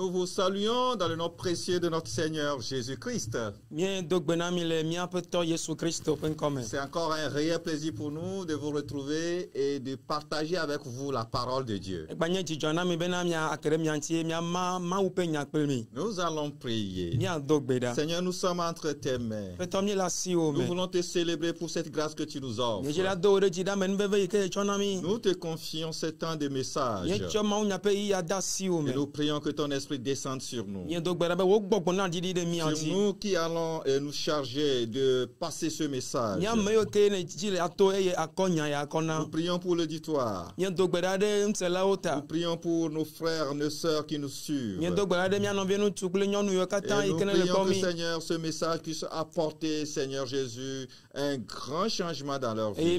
nous vous saluons dans le nom précieux de notre Seigneur Jésus-Christ. C'est encore un réel plaisir pour nous de vous retrouver et de partager avec vous la parole de Dieu. Nous allons prier. Seigneur, nous sommes entre tes mains. Nous voulons te célébrer pour cette grâce que tu nous offres. Nous te confions ce temps de message. Et nous prions que ton esprit descende sur nous. Sur nous qui allons nous charger de passer ce message. Nous prions pour l'auditoire. Nous prions pour nos frères, nos sœurs qui nous suivent. Et nous prions que, Seigneur, ce message puisse apporter, Seigneur Jésus, un grand changement dans leur vie.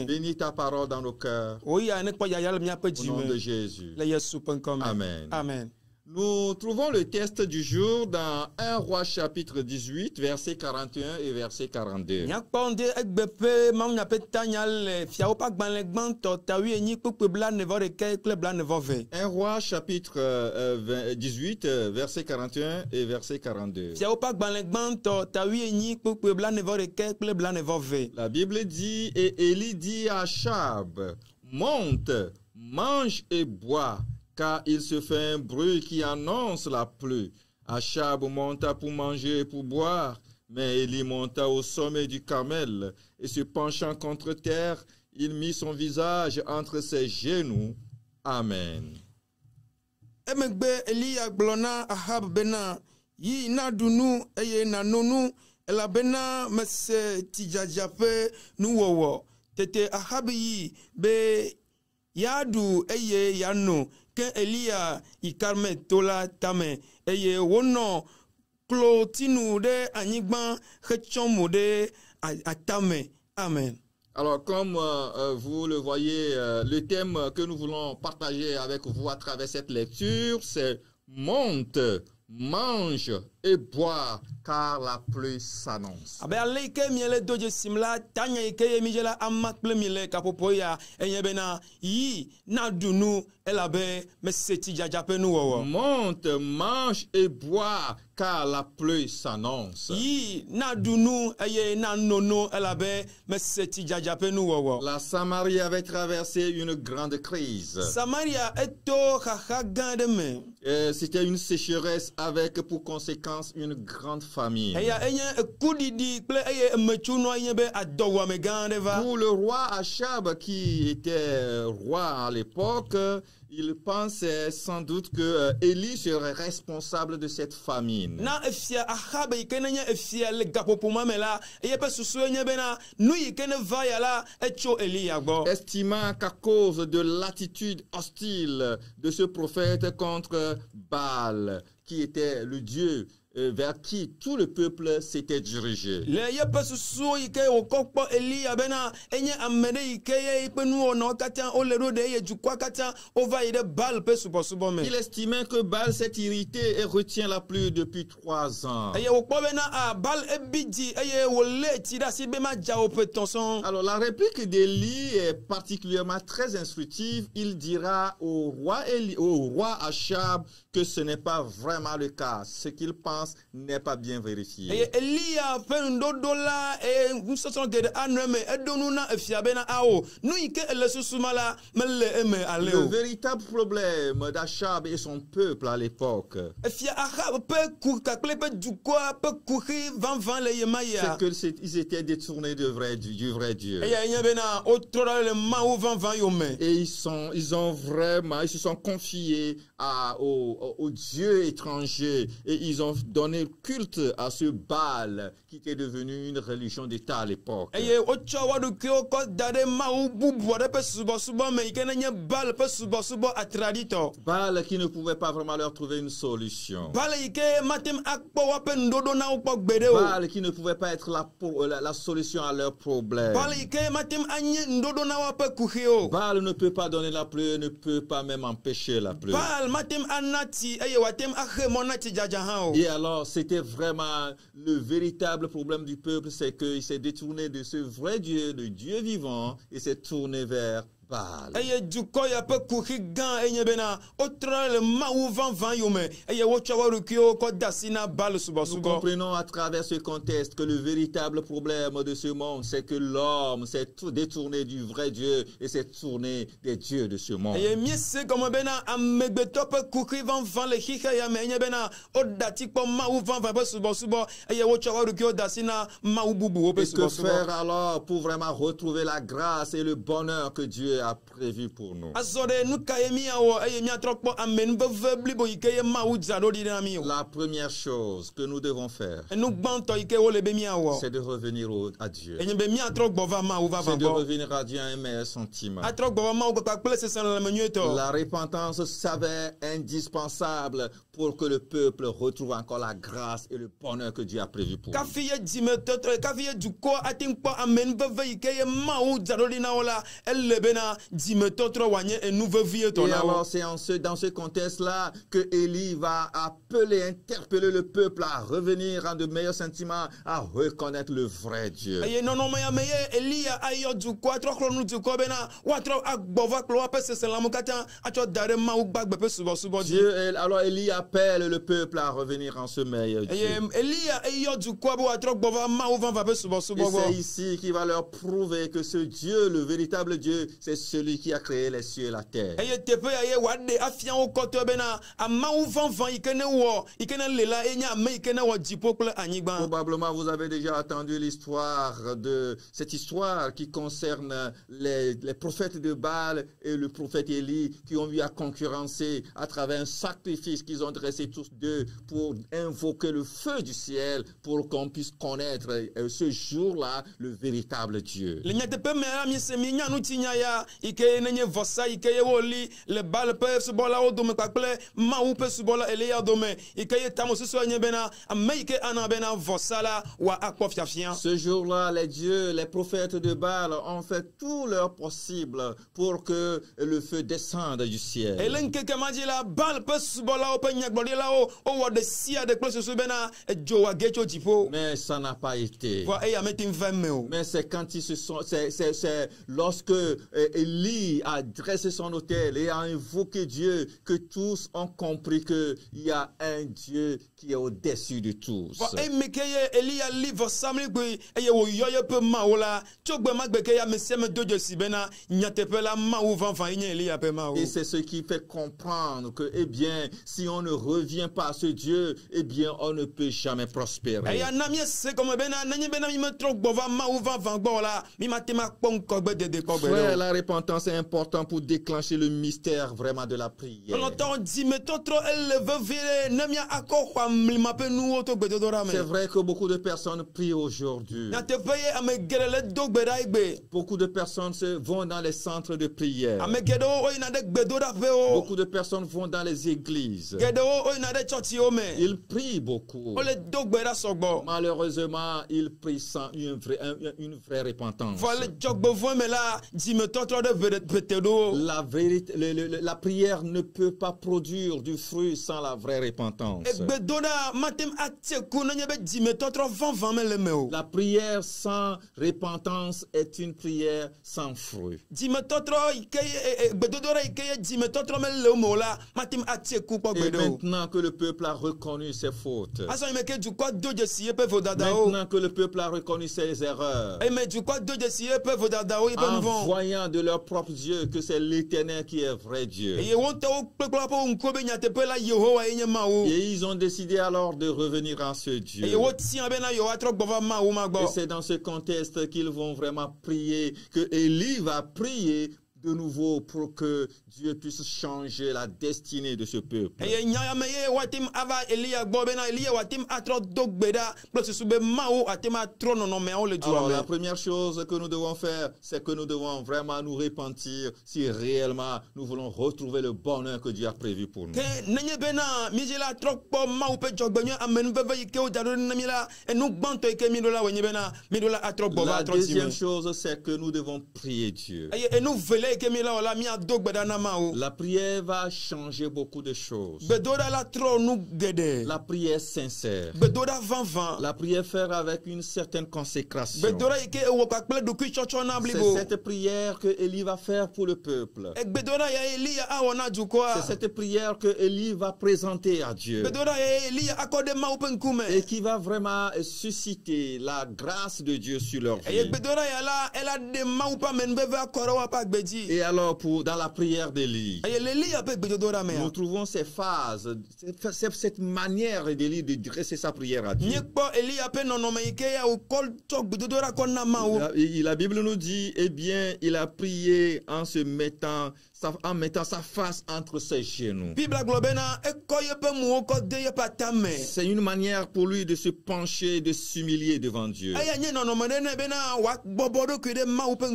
Bénis ta parole dans nos cœurs. Au nom de Jésus. Amen. Amen. Nous trouvons le texte du jour dans 1 Roi chapitre 18, verset 41 et verset 42. 1 Roi chapitre 18, verset 41 et verset 42. La Bible dit, et Élie dit à Achab, monte, mange et bois, car il se fait un bruit qui annonce la pluie. Achab monta pour manger et pour boire, mais Élie monta au sommet du Carmel, et se penchant contre terre, il mit son visage entre ses genoux. Amen. Tete Ahab yi be yadu eye yano ke Elia ikarme tola tame eye wono klotinu de anyigban hechomo de atame. Amen. Alors, comme vous le voyez, le thème que nous voulons partager avec vous à travers cette lecture, c'est monte, mange et bois, car la pluie s'annonce. Monte, mange et bois, car la pluie s'annonce. La Samarie avait traversé une grande crise. C'était une sécheresse avec pour conséquence une grande famine. Pour le roi Achab, qui était roi à l'époque, il pensait sans doute que Élie serait responsable de cette famine. Estimant qu'à cause de l'attitude hostile de ce prophète contre Baal, qui était le Dieu vers qui tout le peuple s'était dirigé. Il estimait que Baal s'est irrité et retient la pluie depuis 3 ans. Alors la réplique d'Élie est particulièrement très instructive. Il dira au roi Achab que ce n'est pas vraiment le cas. Ce qu'il pense n'est pas bien vérifié. Le véritable problème d'Achab et son peuple à l'époque, c'est qu'ils étaient détournés du vrai Dieu. Et ils se sont confiés au Dieu étranger, et ils ont donné culte à ce Baal qui était devenu une religion d'État à l'époque. Baal qui ne pouvait pas vraiment leur trouver une solution. Baal qui ne pouvait pas être la solution à leurs problèmes. Baal ne peut pas donner la pluie, ne peut pas même empêcher la pluie. Et alors, c'était vraiment le véritable problème du peuple, c'est qu'il s'est détourné de ce vrai Dieu, le Dieu vivant, et s'est tourné vers Baal. eye dukɔ ya ƒe kuxi gã enye bena wotrɔ le mawu vãvã yome eye wotsɔ woƒe ɖokuiwo kɔ de asi na Baal Nous subɔsubɔ. comprenons à travers ce contexte que le véritable problème de ce monde, c'est que l'homme s'est détourné du vrai Dieu et s'est tourné des dieux de ce monde. eye miese gɔme bena amegbetɔ ƒe kuxi vãvã le xixe ya me enye bena woɖe asi kpɔ mawu vãvã ƒe subɔsubɔ eye wotsɔ woƒe ɖokuiwo de asi na mawu bubuwo ƒe Et que subɔsubɔ. faire alors pour vraiment retrouver la grâce et le bonheur que Dieu a prévu pour nous? azɔ ɖe nu ka ye míawɔ eye míatrɔ kpɔ amenuveve blibo yi ke ye mawu dzra ɖo ɖi na mí o. La première chose que nous devons faire, enu gbãtɔ yi ke wole be míawɔ c'est de revenir à Dieu. enye be míatrɔ gbɔ va mawu vavã C'est de gbɔ. revenir à Dieu à un meilleur sentiment. atrɔ gbɔ va mawu gbɔ kpakple seseleleme nyuietɔ. La repentance s'avère indispensable pour que le peuple retrouve encore la grâce et le bonheur que Dieu a prévu pour nous. kafi ye dzimetɔtrɔ kafi ye dukɔ ate ŋu kpɔ amenuveve yi ke ye mawu dzra ɖo ɖi na wo la ele bena dzimetɔtrɔ wòanye enu vevie tɔ Et na wo. alors c'est dans ce contexte-là que Élie va interpeller le peuple à revenir en de meilleurs sentiments, à reconnaître le vrai Dieu. eye nɔnɔme ya me ye Eliya ayɔ dukɔa trɔ xlɔ nu dukɔ bena woatrɔ agbɔ va kplɔ woaƒe seselamu katã atsɔ da ɖe mawu gbagbe ƒe subɔsubɔ dzi. Alors Élie appelle le peuple à revenir en ce meilleur Dieu. eye Eliya eyɔ dukɔa be woatrɔ gbɔ va mawu vãvã ƒe Et subɔsubɔ c'est gbɔ. ici qu'il va leur prouver que ce Dieu, le véritable Dieu, c'est celui qui a créé les cieux et la terre. eye teƒe ya ye wòaɖe afia wo kɔtɔe bena amawu vãvã yi ke ne wɔ yi ke ne le la enye ame yi ke ne wɔ dziƒo kple anyigba. Probablement, vous avez déjà entendu cette histoire qui concerne les prophètes de Baal et le prophète Élie qui ont eu à concurrencer à travers un sacrifice qu'ils ont dressé tous deux pour invoquer le feu du ciel pour qu'on puisse connaître ce jour-là le véritable Dieu. le nyateƒe me la miese mi nya nutinya ya yi ke nenye vɔsa yi ke ye woli le Baal ƒe subɔlawo dome kpakple mawu ƒe subɔla Eliya dome yi ke ye tame susu nye bena ame yi ke ana bena vɔsa la wòa akpɔ fiafia. Ce jour-là, les dieux, les prophètes de Baal ont fait tout leur possible pour que le feu descende du ciel. ele ŋkeke ma dzi la Baal ƒe subɔlawo ƒe nyagblɔɖilawo wowɔ ɖe sia ɖe kple susu bena edzo wòage tso dziƒo. Mais ça n'a pas été. vɔ eya mete ŋu va eme o. Mais c'est quand c'est lorsque Élie a dressé son autel et a invoqué Dieu que tous ont compris qu'il y a un Dieu qui est au-dessus de tous. vɔ eme ke ye Eliya li vɔsamlikpui eye wòyɔ yeƒe mawu la tso gbe ma gbe ke ya ame sia ame do dzosi bena nyateƒe la mawu vãvã yi nye Eliya ƒe mawu. Et c'est ce qui fait comprendre que, eh bien, si on ne revient pas à ce Dieu, eh bien, on ne peut jamais prospérer. eya na miese gɔme bena nenye bena mi metrɔ gbɔ va mawu vãvã gbɔ o la mi mate ma kpɔ ŋkɔgbe dede kɔgbe Frère, ɖe o. la repentance est importante pour déclencher le mystère vraiment de la prière. lɔlɔtɔ dzimetɔtrɔ ele vevie ɖe ne mia akɔ xɔ amlima ƒe nuwo to gbedodoɖa C'est me. vrai que beaucoup de personnes prient aujourd'hui. nyateƒe ye ame geɖe le do gbe ɖa egbe. Beaucoup de personnes vont dans les centres de prière. ame geɖewo woyina ɖe gbedoɖaƒewo. Beaucoup de personnes vont dans les églises. geɖewo woyina ɖe tsɔtsiwo me. Ils prient beaucoup. wole do gbe ɖa sɔgbɔ. Malheureusement, ils prient sans une vraie repentance. vɔ le dzɔgbevɔe me la dzimetɔtrɔ ɖe ʋete ɖo. La vérité, la prière ne peut pas produire du fruit sans la vraie repentance. egbedoɖa matem atie ku nenye be dzimetɔtrɔ vãvã mele me o. La prière sans repentance est une prière sans fruit. dzimetɔtrɔ yi ke ye gbedodoɖa yi ke ye dzimetɔtrɔ mele wo me o la matem atie ku kpɔ Et gbe ɖe o. maintenant que le peuple a reconnu ses fautes, azɔ yi me ke dukɔ do dzesi yeƒe vodadawo. maintenant que le peuple a reconnu ses erreurs, eye me dukɔ do dzesi yeƒe vodadawo yeƒe en nu vɔ. voyant de leur propre Dieu que c'est l'Éternel qui est vrai Dieu. eye wo ŋutɔwo kpekpe ƒe ŋkuwo be nyateƒe la Yehowa ye nye mawu. Et ils ont décidé alors de revenir à ce eye Dieu. wotia bena yewoatrɔ gbɔ va mawu ma Et gbɔ. c'est dans ce contexte qu'ils vont vraiment prier, que Élie va prier de nouveau pour que Dieu puisse changer la destinée de ce peuple. eye nya ya me ye woatem ava Eliya gbɔ bena Eliya woatem atrɔ do gbe ɖa kple susu be mawu atem atrɔ nɔnɔmeawo le Alors dua la me. première chose que nous devons faire, c'est que nous devons vraiment nous repentir si réellement nous voulons retrouver le bonheur que Dieu a prévu pour nous. ke nenye bena mi dzi la trɔ kpɔ mawu ƒe dzɔgbenyui amenuveve yi ke wo da ɖo na mi la enu gbãtɔ yi ke mi ɖo la wònye bena mi ɖo la atrɔ gbɔ va La atrɔ si deuxième me. chose, c'est que nous devons prier Dieu. eye enu vele La prière va changer beaucoup de choses. La prière sincère. La prière faire avec une certaine consécration. C'est cette prière que Élie va faire pour le peuple. C'est cette prière que Élie va présenter à Dieu. Et qui va vraiment susciter la grâce de Dieu sur leur vie. Et alors, dans la prière d'Élie, nous trouvons ces phases, cette manière d'Élie de dresser sa prière à Dieu. La Bible nous dit, eh bien, il a prié en mettant sa face entre ses genoux. C'est une manière pour lui de se pencher, de s'humilier devant Dieu.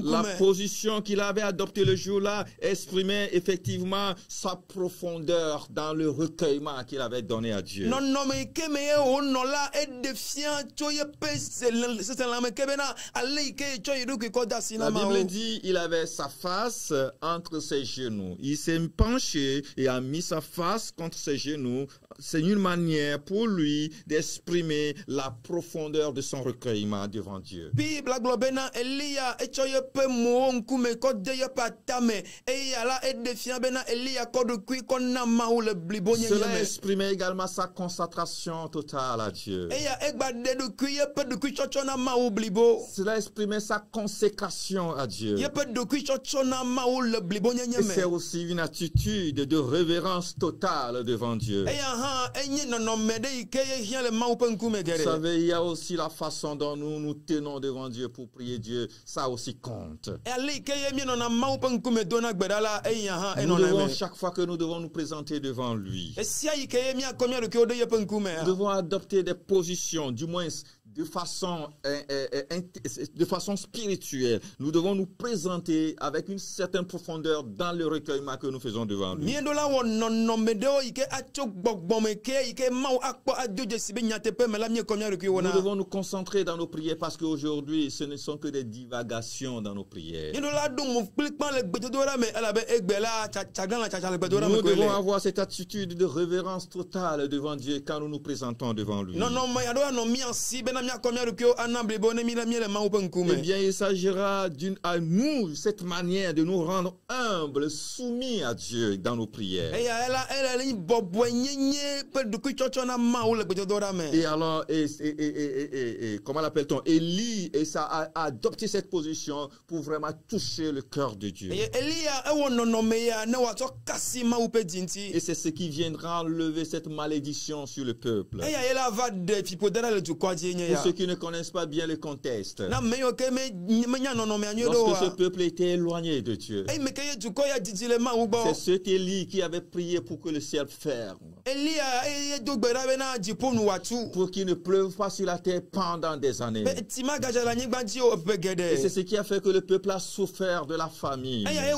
La position qu'il avait adoptée le jour-là exprimait effectivement sa profondeur dans le recueillement qu'il avait donné à Dieu. La Bible dit il avait sa face entre ses genoux. Il s'est penché et a mis sa face contre ses genoux. C'est une manière pour lui d'exprimer la profondeur de son recueillement devant Dieu. Cela exprimait également sa concentration totale à Dieu. Cela exprimait sa consécration à Dieu. Et c'est aussi une attitude de révérence totale devant Dieu. Vous savez, il y a aussi la façon dont nous nous tenons devant Dieu pour prier Dieu. Ça aussi compte. Nous devons, chaque fois que nous devons nous présenter devant lui, nous devons adopter des positions, du moins de façon spirituelle. Nous devons nous présenter avec une certaine profondeur dans le recueillement que nous faisons devant lui. Nous devons nous concentrer dans nos prières parce qu'aujourd'hui, ce ne sont que des divagations dans nos prières. Nous devons avoir cette attitude de révérence totale devant Dieu quand nous nous présentons devant lui. Eh bien, il s'agira à nous, cette manière de nous rendre humbles, soumis à Dieu dans nos prières. Et alors, comment l'appelle-t-on? Élie a adopté cette position pour vraiment toucher le cœur de Dieu. Et c'est ce qui viendra enlever cette malédiction sur le peuple. Pour ceux qui ne connaissent pas bien le contexte, lorsque ce peuple était éloigné de Dieu, c'est cet Élie qui avait prié pour que le ciel ferme, pour qu'il ne pleuve pas sur la terre pendant des années. Et c'est ce qui a fait que le peuple a souffert de la famine. Mais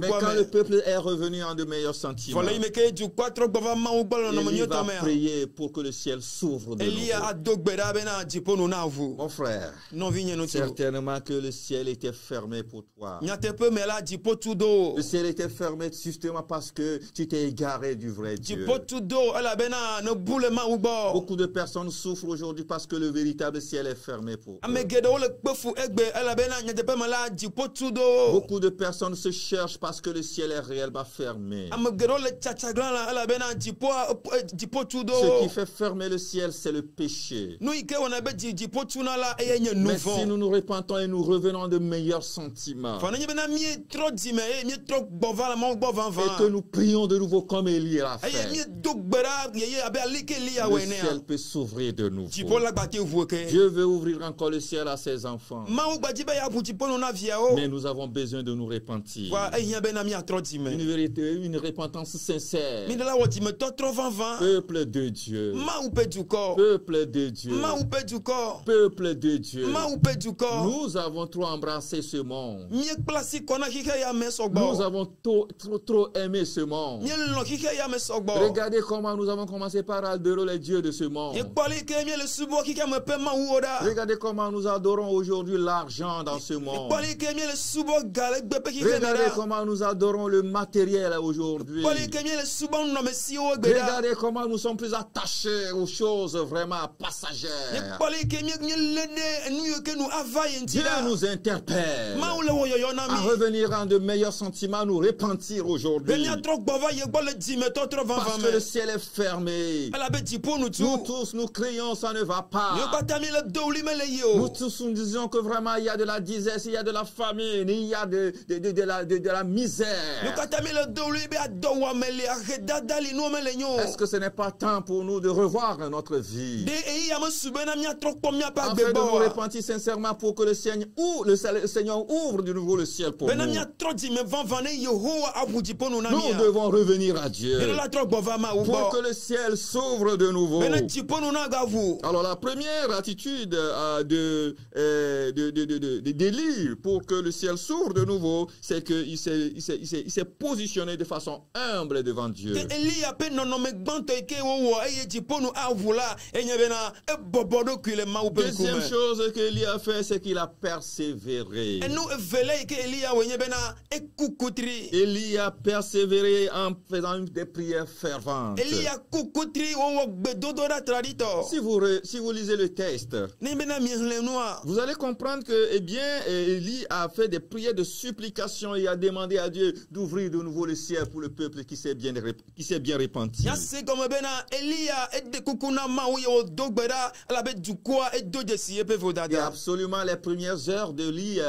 quand le peuple est revenu en de meilleurs sentiments, il va prier pour que le ciel s'ouvre de nouveau. Mon frère, certainement que le ciel était fermé pour toi. Le ciel était fermé justement parce que tu t'es égaré du vrai Dieu. Beaucoup de personnes souffrent aujourd'hui parce que le véritable ciel est fermé pour eux. Beaucoup de personnes se cherchent parce que le ciel est réellement fermé. Ce qui fait fermer le ciel, c'est le péché. Mais si nous nous repentons et nous revenons de meilleurs sentiments, et que nous prions de nouveau comme Élie l'a fait, le ciel peut s'ouvrir de nouveau. Dieu veut ouvrir encore le ciel à ses enfants. Mais nous avons besoin de nous repentir. Une repentance sincère. Peuple de Dieu. Peuple de Dieu. Peuple de Dieu. Nous avons trop embrassé ce monde. Nous avons trop aimé ce monde. no kike ya me sogbo Regardez comment nous avons commencé par adorer les dieux de ce monde. ye kpoli ke mi le subo kike me pe ma woda Regardez comment nous adorons aujourd'hui l'argent dans ce monde. kpoli ke mi le subo gale gbe pe kike Regardez mera comment nous adorons le matériel aujourd'hui. kpoli ke mi le subo no me si o gbe da Regardez comment nous sommes plus attachés aux choses vraiment ye passagères. kpoli ke mi lede nu yo ke nu avaye Dieu ntida nous interpelle ma ule wo yo na à mi revenir en de meilleurs sentiments, à nous repentir aujourd'hui. Benya tro gbova ye gbo le di me to tro van Parce van que le me ciel est fermé. ala be di po nu tu Nous tous, nous crions, ça ne va yo pas. bata mi le do li me le Nous yo tous, nous disons que vraiment il y a de la disette, il y a de la famine, il y a de la yo misère. kata mi le do li be ado wa me le areda dali no me le nyo Est-ce que ce n'est pas temps pour nous de revoir notre vie? de e ya me sube na mi tro kpo mi pa Afin gbe de nous bo repentir sincèrement pour que le Seigneur ouvre de nouveau le ciel pour bena nous. mi tro di me van van Yehowa abuji po nu na mi Nous devons revenir à Dieu Bena la tro gbova ma u pour bo que le ciel s'ouvre de nouveau. bena di po nu na ga vu Alors la première attitude d'Élie pour que le ciel s'ouvre de nouveau, c'est qu'il s'est positionné de façon humble devant Dieu. Elia pe no me gbanto ike wo eye di po nu avula enye bena e bobodo kule ma u pe Deuxième kume chose qu'Élie a fait, c'est qu'il a persévéré. enu vele ike Elia wenye bena e kukutri Élie a persévéré en faisant des prières ferventes. Elia kukutri wo gbedodo da tradito Si vous lisez le texte, ni bena mi le noa vous allez comprendre que, eh bien, Élie a fait des prières de supplication et a demandé à Dieu d'ouvrir de nouveau le ciel pour le peuple qui s'est bien repenti. ya se comme bena Elia e de kukuna ma wo yo dogbeda ala be dukwa e do de si e pe Et vodada absolument, les premières heures d'Élie,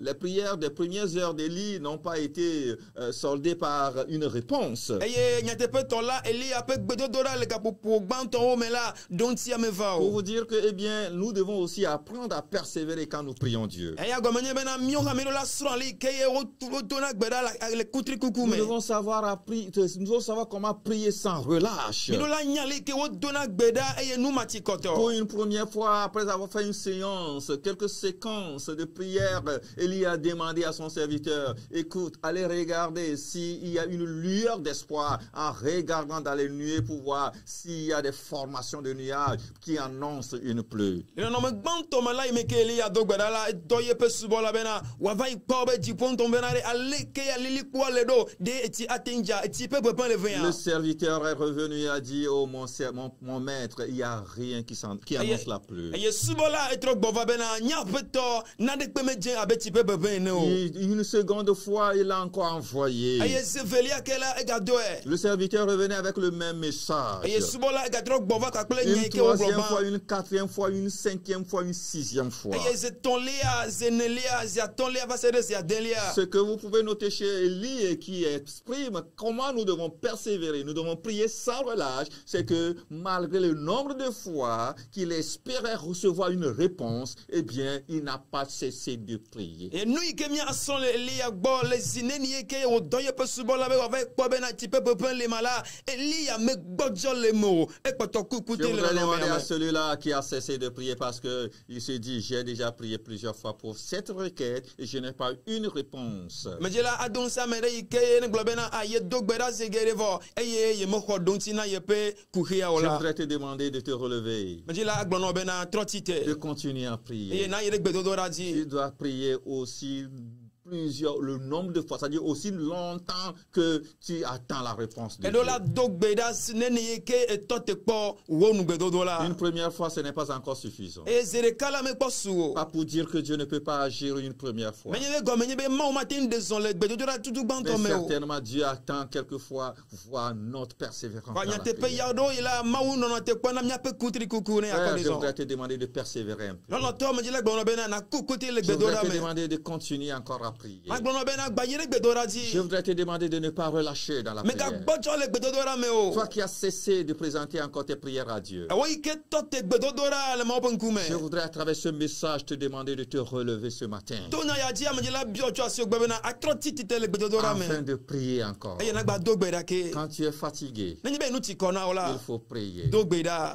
les prières des premières heures d'Élie n'ont pas été soldées par une réponse. eye nyate pe to la Elia pe gbedodo da le kapopo gbanto o me la don ti ame va Pour o vous dire que, eh bien, nous devons aussi apprendre à persévérer quand nous prions Dieu. eya gomenye bena mio ha miro la sron li keye o dona gbeda la le kutri kuku Nous me devons savoir comment prier sans relâche. miro la nyali ke o dona gbeda eye nu mati Pour koto une première fois, après avoir fait une séance, quelques séquences de prière, Élie a demandé à son serviteur, écoute, allez regarder s'il y a une lueur d'espoir en regardant dans les nuées pour voir s'il y a des formations de nuages qui annoncent une pluie. ino no me gbanto ma la me ke Elia do gbeda la do ye pe subo la bena wa va ipo be di ponto bena re ale ke ya lili kwa le do de eti atinja eti pe pe le vin Le serviteur est revenu et a dit, oh mon maître, il n'y a rien qui annonce la pluie. eye subo la etro gbova bena nya pe to na de pe me je abeti pe pe ne o Une seconde fois, il l'a encore envoyé. eye sevelia ke la e ga do e Le serviteur revenait avec le même message. eye subo la e ga tro gbova ka ple nya Une ke o troisième fois, globa une quatrième fois, une cinquième fois, une sixième fois. eye ze ton lia zenelia ze ton lia va se de ze delia Ce que vous pouvez noter chez Élie et qui exprime comment nous devons persévérer, nous devons prier sans relâche, c'est que malgré le nombre de fois qu'il espérait recevoir une réponse, eh bien, il n'a pas cessé de prier. e nu ke mi ason le lia gbo le zineni ke o do ye pe subo la be wa ko bena ti pe le mala Elia me gbojo le mo e poto kukute Je le voudrais no demander à me celui-là qui a cessé de prier parce qu'il se dit, j'ai déjà prié plusieurs fois pour cette requête et je n'ai pas eu une réponse. me je la adon sa me re ke ne globena aye do gbera ze gere vo eye ye mo ko don ti na ye pe kuhia Je ola voudrais te demander de te relever, me je la agbono bena de trotite continuer à eye prier. na ye de gbedodo Tu raji dois prier aussi le nombre de fois, c'est-à-dire aussi longtemps que tu attends la réponse de e do Dieu. la do gbeda sineni ye ke e tote po wo nu gbedodo la Une première fois, ce n'est pas encore suffisant. e zere kala me po su Pas pour dire que Dieu ne peut pas agir une première fois. me ye go me be ma o matin de son le gbedodo la tutu Mais gbanto me o certainement, Dieu attend quelquefois voir notre persévérance. kwa dans la nya te pe prière. ya do ila ma u no te kwa na mia pe kutri kuku ne Frère, je akondison voudrais te demander de persévérer un peu. no no to me je la gbono bena na kukuti le Je voudrais gbedodo te me demander de continuer encore à prier. ma gbono bena gba ye gbedodo Je ji voudrais te demander de ne pas relâcher dans la me ga prière. gbojo le gbedodo me o Toi qui as cessé de présenter encore tes prières à Dieu. wo ike tote gbedodo le ma open kume Je voudrais à travers ce message te demander de te relever ce matin. to na ya ji am je la bio cho asio gbe bena atroti ti te le gbedodo me Afin de prier encore. e na gba do gbeda ke Quand tu es fatigué, nenye be nu ti kona il ola faut prier. do gbeda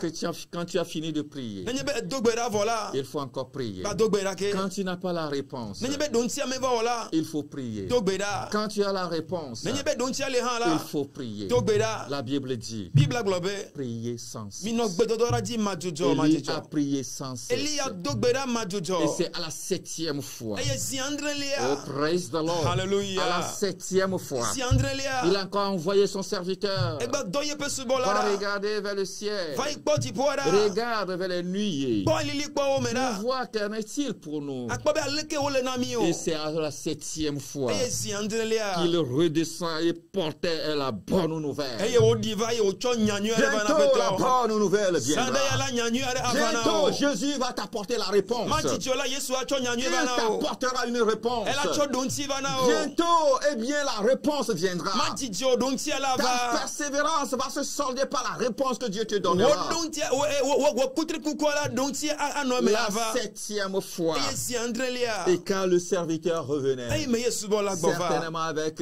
Quand tu as fini de prier, nenye be do gbeda vola il faut encore prier. ba do gbeda ke Quand tu n'as pas la réponse, nenye be don ti ame va il la il faut prier. to gbeda Quand tu as la réponse, nenye be don tia le han il la faut prier. to gbeda La Bible dit, Bible globe prier sans cesse. mi no gbedodora di majojo Élie a majojo prié sans cesse. Elia do gbeda Et majojo c'est à la 7e fois. eye si andre Oh, lia praise the Lord. Hallelujah. À la 7e fois. si andre lia Il a encore envoyé son serviteur. egba doye pe Va subola regarder vers le ciel. va ikpo di poda Regarde vers les nuées. po lili po o meda Pour voir qu'en est-il pour nous. akpo be aleke o le na mi o Et c'est à la 7e fois eye si andre lia qu'il redescend et portait la bonne nouvelle. eye o diva ye o cho nyanyu ale bana Bientôt la peto bonne nouvelle sanda ya viendra. la nyanyu ale avana Bientôt o Jésus va t'apporter la réponse. matitiola yesu a cho nyanyu Il bana o t'apportera une réponse. ela cho donti bana o Bientôt, eh bien, la réponse viendra. matitio donti ala Ta va persévérance va se solder par la réponse que Dieu te wo donnera. donti wo kutri kukola donti ano me La ava 7e fois. eye si andre lia Et quand le serviteur eye revenait, me yesu bola gbova certainement avec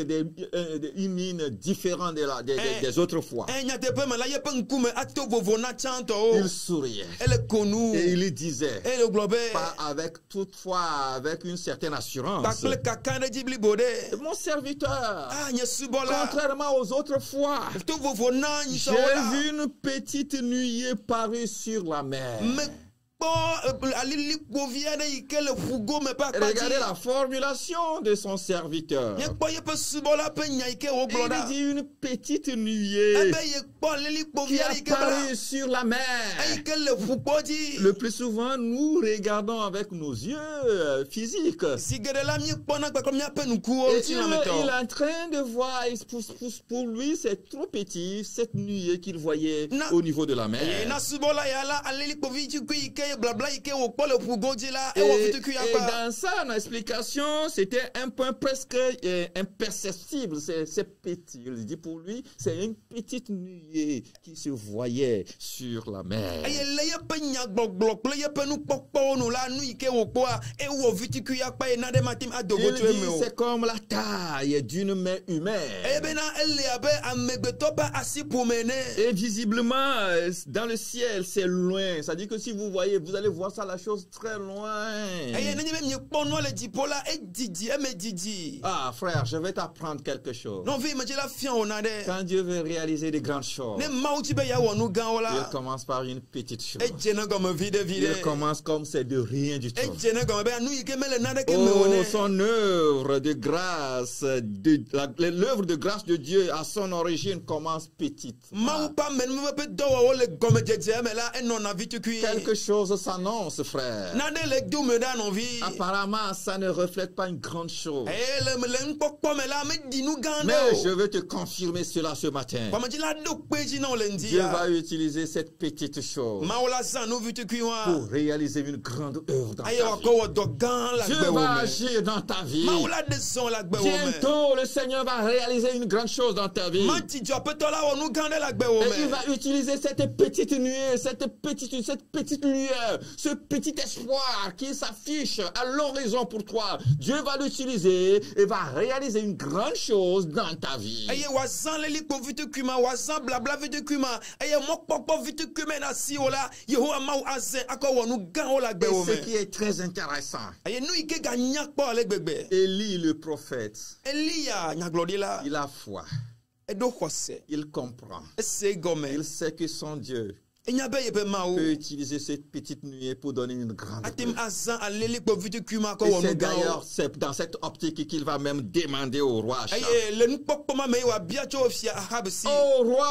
une mine différente des autres fois, nyate pe mala ye pe nkume ato vovo na chanto o il souriait. ele konu Et il disait, ele globe pas avec toutefois avec une certaine assurance, bakle kakande jibli bode mon serviteur, ah yesu bola contrairement aux autres fois, to vovo na j'ai nyisola vu une petite nuée parer sur la mer. me kpɔ alili kpovi aɖe yi ke le ƒugo me ƒe akpa Regardez dzi la formulation de son serviteur. nye kpɔ yeƒe subɔla ƒe nya yi ke wogblɔ Il ɖa dit une petite nuée ebe ye kpɔ alili kpovi qui aɖe yi ke apparaît bla sur la mer. eyi ke le ƒukpɔ dzi Le plus souvent, nous regardons avec nos yeux physiques. si geɖe la míekpɔna kpakple míaƒe ŋkuwo Et ŋuti il est lãmetɔ en train de voir, pour lui, c'est trop petit, cette nuée qu'il voyait au niveau de la eye mer. na subɔla ya la alili kpovi tsikui yi ke blabla yi ke wòkpɔ le ƒugo dzi la Et, ewɔ vitukui et akpa dans son explication, c'était un point presque imperceptible. C'est petit. Il dit pour lui, c'est une petite nuée qui se voyait sur la mer. eye le yeƒe nyagbɔgblɔ kple yeƒe nukpɔkpɔwo nu la nu yi ke wòkpɔa ewɔ vitukui akpa yi na ɖe matem ado Il go tso eme dit, o c'est comme la taille d'une main eye humaine. bena ele abe amegbetɔ ƒe asi ƒome ene Et visiblement, dans le ciel, c'est loin. Ça dit que si vous voyez, vous allez voir ça, la chose très loin. eye nenye be miekpɔ nua le dziƒo la edidi eme didi Ah, frère, je vais t'apprendre quelque chose. nɔvi medze la fia wò na ɖe Quand Dieu veut réaliser de grandes choses, ne mawu tsi be yeawɔ nu gãwo il la commence par une petite chose. edze ne gɔme viɖe Il viɖe commence comme c'est de rien du tout. edze ne gɔme be nu yi ke mele naɖeke me o Oh, ne son œuvre de grâce, l'œuvre de grâce de Dieu à son origine commence petite. mawu ƒe amenume ƒe dɔwɔwɔ le gɔmedzedze me la enɔna vitukui Quelque chose s'annonce, frère. naɖe le dome ɖa nɔvi Apparemment, ça ne reflète pas une grande chose. eye le nukpɔkpɔ me la medi nu gã Mais ɖe je o veux te confirmer cela ce matin. gɔmedzi la ɖo kpe dzi na wo le Dieu va ŋdi utiliser cette petite chose mawu la zã nu vitukui wa pour réaliser une grande œuvre dans ta eye vie. wòakɔ wɔ dɔ gã le Dieu agbewo va me agir dans ta vie. mawu la ɖe zɔn le agbewo me Bientôt, le Seigneur va réaliser une grande chose dans ta vie. matidzu aƒetɔ la wɔ nu gã ɖe le agbewo Et il me va utiliser cette petite nuée, cette petite lueur, ce petit espoir qui s'affiche à l'horizon pour toi. Dieu va l'utiliser et va réaliser une grande chose dans ta vie. eye wòazã lilikpo vitukui ma wòazã blabla vitukui ma eye mɔkpɔkpɔ vitukui me na asi wo la yehowa mawu azẽ akɔ wɔ nu gãwo le Et agbewo ce me qui est très intéressant, eye nu yi ke ganya kpɔ le gbegbe Élie le prophète, eliya nyagblɔɖila il a foi, eɖo xɔse il comprend, ese gɔme il sait que son Dieu enya be yeƒe peut mawu utiliser cette petite nuée pour donner une grande atem œuvre. azã alilikpo vitukui ma akɔ Et wɔ c'est nu d'ailleurs gãwo dans cette optique qu'il va même demander au roi Achab. eye le nukpɔkpɔ ma me ye wòabia tso fia Ahab si Ô roi,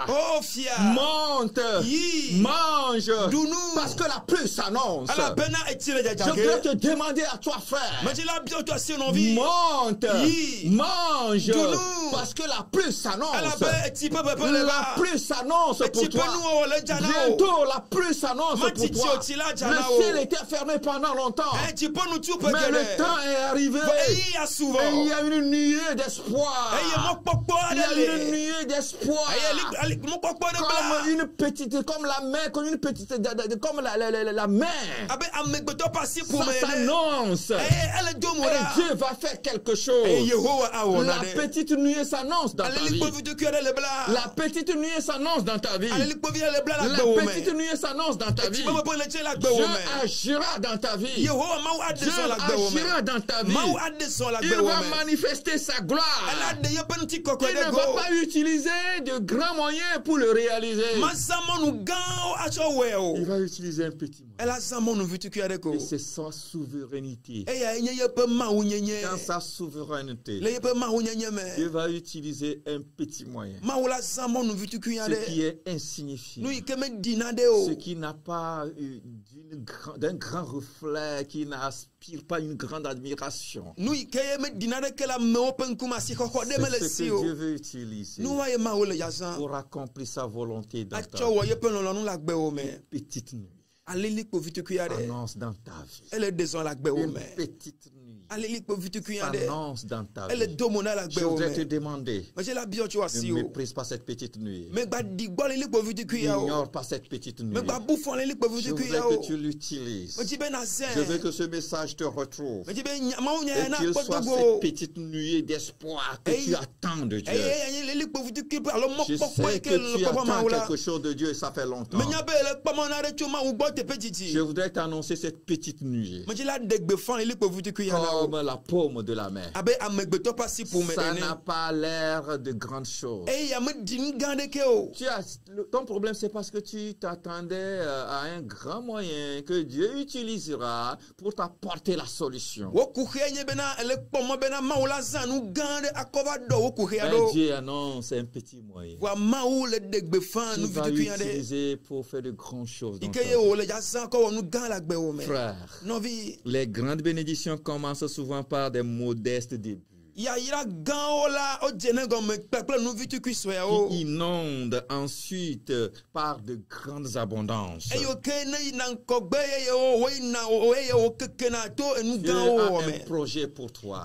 o fia monte, yi mange, dunu parce que la pluie s'annonce. elabena etsi le Je dzadzage voudrais te demander à toi, frère, medzi la bia to asi nɔvi monte, Yi. mange, Dunu. parce que la pluie s'annonce. elabe etsi ƒe ƒeƒe le La la pluie s'annonce etsi pour ƒe toi. nuwɔwɔ le dzana o Bientôt, la pluie s'annonce pour Matiti toi. otsi la Le dzana o ciel était fermé pendant longtemps. etsi ƒe nutu ƒe Mais le geɖe temps est arrivé. eyi asuvɔ Et il y a une nuée d'espoir. eye mɔkpɔkpɔ Il y aɖe a une le nuée d'espoir. eye mɔkpɔkpɔ aɖe bla Comme une petite, comme la main, comme une petite, comme la main. abe amegbetɔ ƒe asi Ça ƒome ene s'annonce. eye ele do mo Et ɖa Dieu va faire quelque eye chose. yehowa awɔ La naɖe petite nuée s'annonce dans ta vie. alilikpo vitukui aɖe le bla La petite nuée s'annonce dans ta vie. alilikpo vi aɖe le bla le La petite nuée s'annonce dans ta vie. Dieu agira dans ta vie. Dieu agira dans ta vie. Il va manifester sa gloire. Il ne va pas utiliser de grands moyens pour le réaliser. Il va utiliser un petit moyen. Et c'est sa souveraineté. Dans sa souveraineté, Dieu va utiliser un petit moyen. Ce qui est insignifiant. Ce qui n'a pas d'un grand reflet, qui n'aspire pas une grande admiration. C'est ce que Dieu veut utiliser pour accomplir sa volonté dans ta vie. Une petite nuit annonce dans ta vie. Une petite nuit s'annonce dans ta vie. Je voudrais te demander, ne méprise pas cette petite nuit. N'ignore pas cette petite nuit. Je voudrais que tu l'utilises. Je veux que ce message te retrouve. Et qu'il soit cette petite nuée d'espoir que tu attends de Dieu. Je sais que tu attends quelque chose de Dieu et ça fait longtemps. Je voudrais t'annoncer cette petite nuée comme la paume de la main. Ça n'a pas l'air de grande chose. Ton problème, c'est parce que tu t'attendais à un grand moyen que Dieu utilisera pour t'apporter la solution. Dieu annonce un petit moyen qui va utiliser pour faire de grandes choses dans ta vie. Frère, les grandes bénédictions commencent souvent par des modestes débuts. Qui inonde ensuite par de grandes abondances. Dieu a un projet pour toi.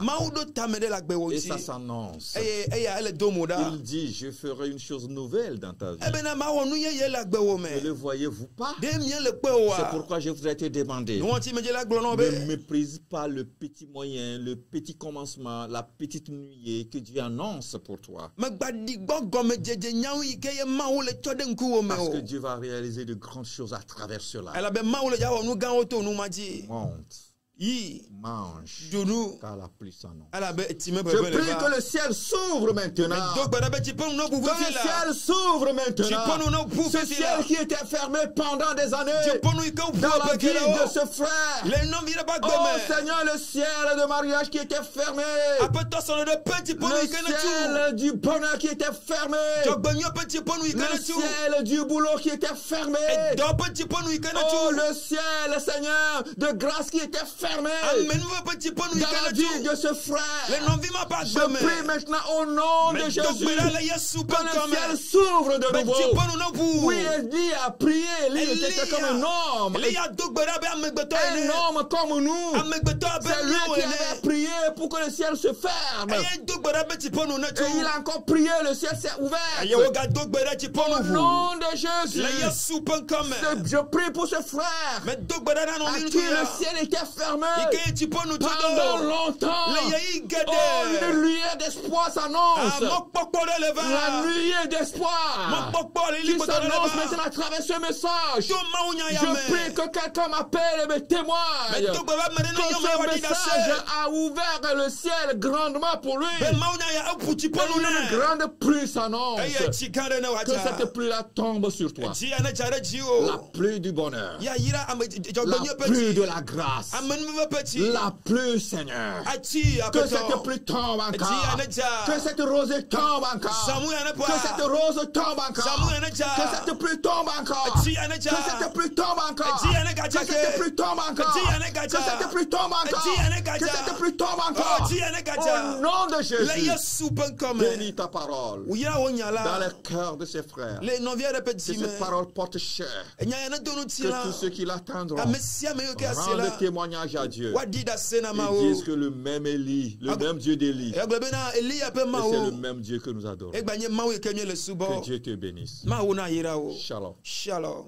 Et ça s'annonce. Il dit, je ferai une chose nouvelle dans ta vie. Ne le voyez-vous pas? C'est pourquoi je voudrais te demander, ne méprise pas le petit moyen, le petit commencement, la petite nuée que Dieu annonce pour toi. Parce que Dieu va réaliser de grandes choses à travers cela. Monte. Mange, car la pluie s'annonce. Je prie que le ciel s'ouvre maintenant. Que le ciel s'ouvre maintenant. Ce ciel qui était fermé pendant des années dans la vie de ce frère. Oh Seigneur, le ciel de mariage qui était fermé. Le ciel du bonheur qui était fermé. Le ciel du boulot qui était fermé. Oh le ciel, Seigneur, de grâce qui était fermé. Dans la vie de ce frère, je prie maintenant au nom de Jésus que le ciel s'ouvre de nouveau. Oui, Élie a prié. Élie était comme un homme. Un homme comme nous. C'est lui qui avait prié pour que le ciel se ferme. Et il a encore prié, le ciel s'est ouvert. Au nom de Jésus, je prie pour ce frère à qui le ciel était fermé pendant longtemps. Oh, une lueur d'espoir s'annonce. La lueur d'espoir qui s'annonce maintenant à travers ce message. Je prie que quelqu'un m'appelle et me témoigne que ce message a ouvert le ciel grandement pour lui. Une grande pluie s'annonce. Que cette pluie-là tombe sur toi. La pluie du bonheur. La pluie de la grâce. La pluie, Seigneur. Que cette pluie tombe encore. Que cette rosée tombe encore. Que cette rose tombe encore. Que cette pluie tombe encore. Que cette pluie tombe encore. Que cette pluie tombe encore. Que cette pluie tombe encore. Que cette pluie tombe encore. Au nom de Jésus, bénis ta parole dans le cœur de ses frères. Que cette parole porte chair. Que tous ceux qui l'attendront rendent témoignage à Dieu. Ils disent que le même Élie, le même Dieu d'Élie, c'est le même Dieu que nous adorons. Que Dieu te bénisse. Shalom. Shalom.